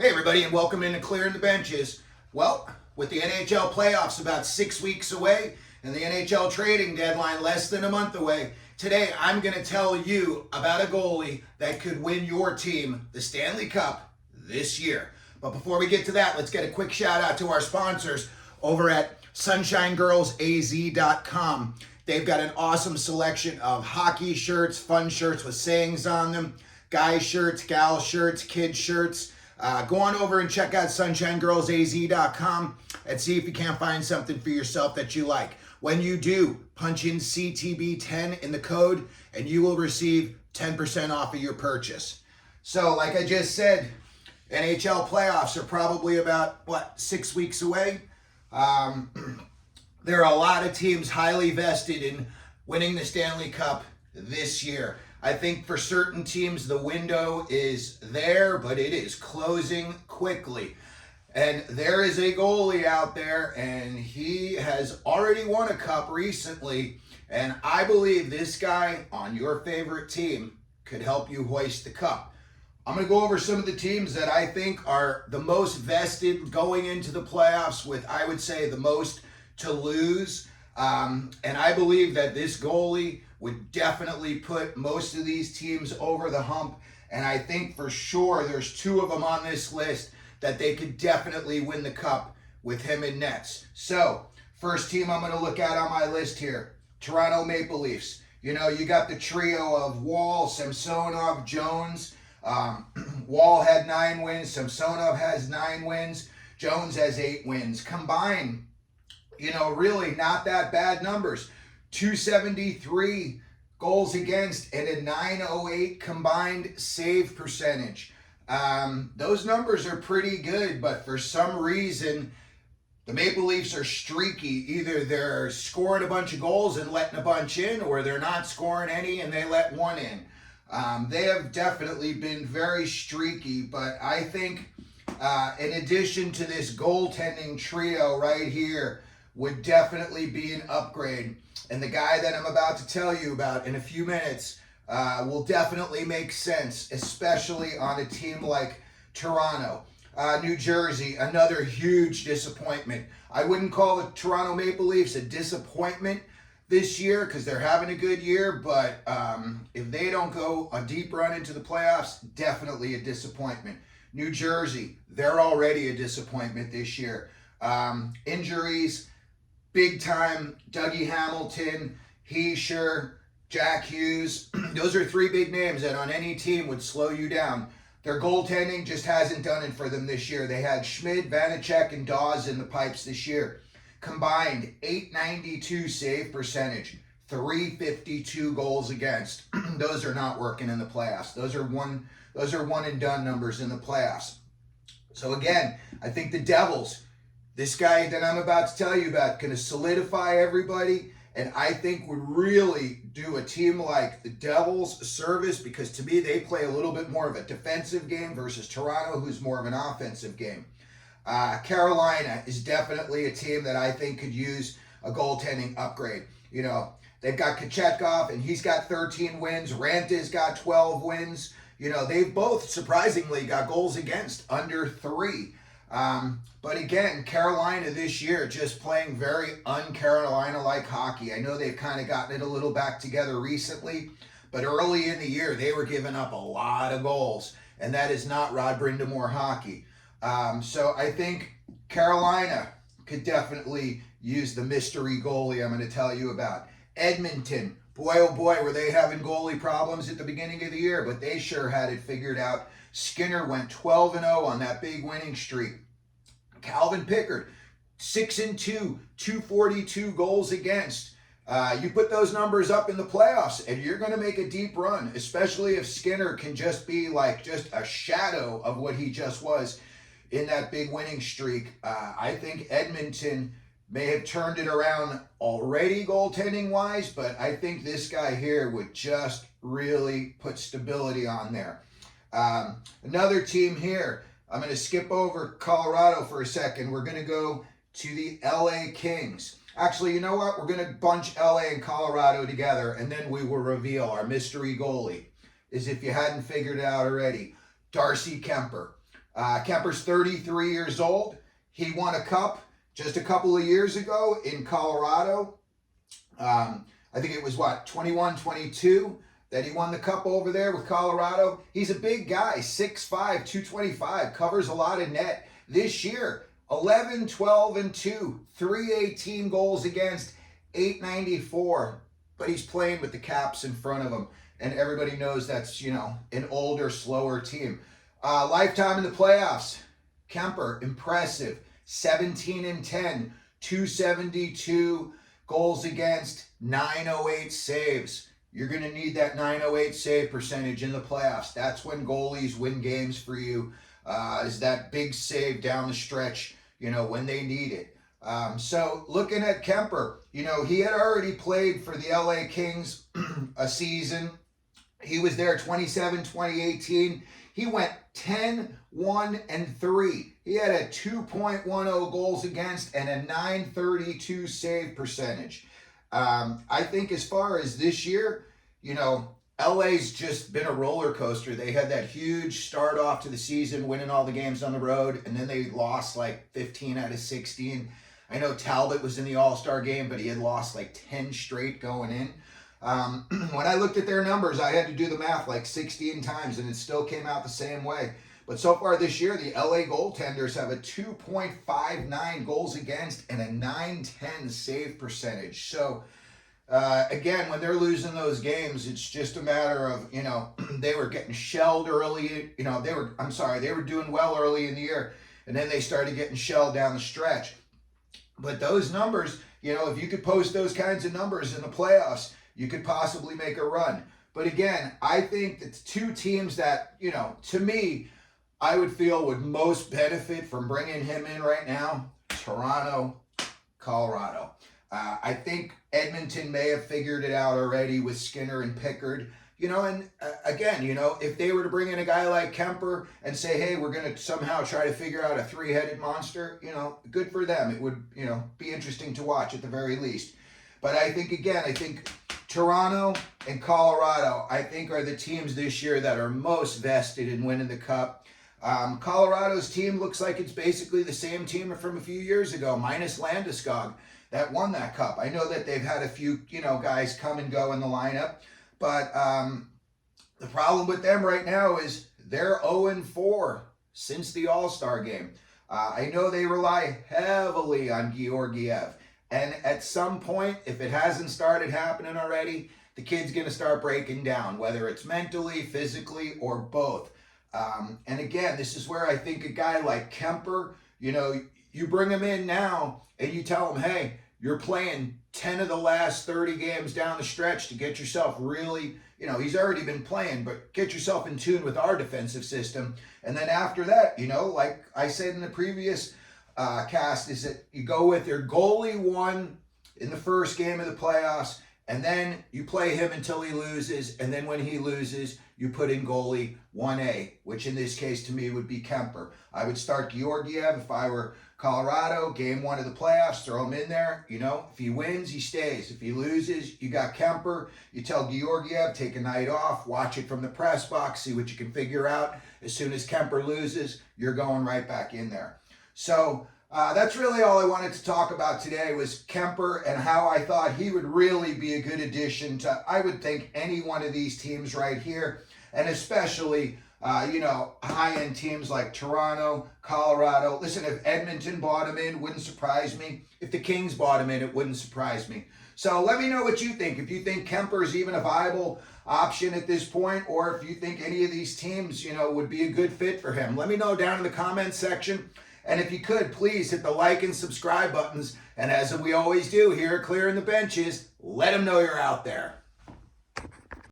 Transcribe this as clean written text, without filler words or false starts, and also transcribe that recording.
Hey everybody, and welcome into Clearing the Benches. Well, with the NHL playoffs about 6 weeks away and the NHL trading deadline less than a month away, today I'm going to tell you about a goalie that could win your team the Stanley Cup this year. But before we get to that, let's get a quick shout out to our sponsors over at SunshineGirlsAZ.com. They've got an awesome selection of hockey shirts, fun shirts with sayings on them, guy shirts, gal shirts, kid shirts. Go on over and check out SunshineGirlsAZ.com and see if you can't find something for yourself that you like. When you do, punch in CTB10 in the code and you will receive 10% off of your purchase. So, like I just said, NHL playoffs are probably about, 6 weeks away? There are a lot of teams highly vested in winning the Stanley Cup this year. I think for certain teams, the window is there, but it is closing quickly. And there is a goalie out there, and he has already won a cup recently. And I believe this guy on your favorite team could help you hoist the cup. I'm going to go over some of the teams that I think are the most vested going into the playoffs with, I would say, the most to lose. And I believe that this goalie would definitely put most of these teams over the hump. And I think for sure there's two of them on this list that they could definitely win the cup with him in nets. So, first team I'm going to look at on my list here, Toronto Maple Leafs. You know, you got the trio of Wall, Samsonov, Jones. Wall had 9 wins. Samsonov has 9 wins. Jones has 8 wins. Combined, you know, really not that bad numbers. 273 goals against and a 908 combined save percentage. Those numbers are pretty good, but for some reason, the Maple Leafs are streaky. Either they're scoring a bunch of goals and letting a bunch in, or they're not scoring any and they let one in. They have definitely been very streaky, but I think in addition to this goaltending trio right here would definitely be an upgrade. And the guy that I'm about to tell you about in a few minutes will definitely make sense, especially on a team like Toronto. New Jersey, another huge disappointment. I wouldn't call the Toronto Maple Leafs a disappointment this year because they're having a good year, but if they don't go a deep run into the playoffs, definitely a disappointment. New Jersey, they're already a disappointment this year. Injuries, big time. Dougie Hamilton, Heischer, Jack Hughes. Those are 3 big names that on any team would slow you down. Their goaltending just hasn't done it for them this year. They had Schmid, Vanacek, and Dawes in the pipes this year. Combined, 892 save percentage, 352 goals against. Those are not working in the playoffs. Those are one and done numbers in the playoffs. So again, I think the Devils, this guy that I'm about to tell you about, going to solidify everybody, and I think would really do a team like the Devils service because to me they play a little bit more of a defensive game versus Toronto, who's more of an offensive game. Carolina is definitely a team that I think could use a goaltending upgrade. You know, they've got Kochetkov, and he's got 13 wins. Ranta's got 12 wins. You know, they've both surprisingly got goals against under 3. But again, Carolina this year just playing very un-Carolina-like hockey. I know they've kind of gotten it a little back together recently, but early in the year they were giving up a lot of goals, and that is not Rod Brind'Amour hockey. So I think Carolina could definitely use the mystery goalie I'm going to tell you about. Edmonton, boy oh boy, were they having goalie problems at the beginning of the year, but they sure had it figured out. Skinner went 12-0 on that big winning streak. Calvin Pickard, 6-2, 242 goals against. You put those numbers up in the playoffs and you're going to make a deep run, especially if Skinner can just be like just a shadow of what he just was in that big winning streak. I think Edmonton may have turned it around already goaltending wise, but I think this guy here would just really put stability on there. Another team here, I'm going to skip over Colorado for a second. We're going to go to the LA Kings. Actually, you know what? We're going to bunch LA and Colorado together, and then we will reveal our mystery goalie, is if you hadn't figured it out already, Darcy Kuemper. Kuemper's 33 years old. He won a cup just a couple of years ago in Colorado. I think it was 21, 22 that he won the cup over there with Colorado. He's a big guy, 6'5", 225, covers a lot of net. This year, 11, 12, and 2, 318 goals against, 894. But he's playing with the Caps in front of him, and everybody knows that's, an older, slower team. Lifetime in the playoffs, Kuemper, impressive, 17 and 10, 272 goals against, 908 saves. You're going to need that 908 save percentage in the playoffs. That's when goalies win games for you, is that big save down the stretch, when they need it. So looking at Kuemper, he had already played for the LA Kings a season. He was there 27, 2018. He went 10, 1, and 3. He had a 2.10 goals against and a 932 save percentage. I think as far as this year, LA's just been a roller coaster. They had that huge start off to the season, winning all the games on the road, and then they lost like 15 out of 16. I know Talbot was in the All-Star game, but he had lost like 10 straight going in. When I looked at their numbers, I had to do the math like 16 times, and it still came out the same way. But so far this year, the LA goaltenders have a 2.59 goals against and a 910 save percentage. So, again, when they're losing those games, it's just a matter of, they were getting shelled early. They were doing well early in the year, and then they started getting shelled down the stretch. But those numbers, if you could post those kinds of numbers in the playoffs, you could possibly make a run. But again, I think that the two teams that, to me, I would feel would most benefit from bringing him in right now, Toronto, Colorado. I think Edmonton may have figured it out already with Skinner and Pickard. And again, if they were to bring in a guy like Kuemper and say, hey, we're going to somehow try to figure out a three-headed monster, good for them. It would, be interesting to watch at the very least. But I think Toronto and Colorado, I think, are the teams this year that are most vested in winning the cup. Colorado's team looks like it's basically the same team from a few years ago, minus Landeskog, that won that cup. I know that they've had a few, guys come and go in the lineup, but the problem with them right now is they're 0-4 since the All-Star game. I know they rely heavily on Georgiev, and at some point, if it hasn't started happening already, the kid's going to start breaking down, whether it's mentally, physically, or both. And again, this is where I think a guy like Kuemper, you bring him in now and you tell him, hey, you're playing 10 of the last 30 games down the stretch to get yourself really, he's already been playing, but get yourself in tune with our defensive system. And then after that, like I said in the previous cast, is that you go with your goalie 1 in the first game of the playoffs, and then you play him until he loses, and then when he loses, you put in goalie 1A, which in this case to me would be Kuemper. I would start Georgiev if I were Colorado, game 1 of the playoffs, throw him in there. If he wins, he stays. If he loses, you got Kuemper. You tell Georgiev, take a night off, watch it from the press box, see what you can figure out. As soon as Kuemper loses, you're going right back in there. So that's really all I wanted to talk about today was Kuemper and how I thought he would really be a good addition to, I would think, any one of these teams right here. And especially, high-end teams like Toronto, Colorado. Listen, if Edmonton bought him in, wouldn't surprise me. If the Kings bought him in, it wouldn't surprise me. So let me know what you think. If you think Kuemper is even a viable option at this point, or if you think any of these teams, would be a good fit for him. Let me know down in the comments section. And if you could, please hit the like and subscribe buttons. And as we always do here at Clearing the Benches, let them know you're out there.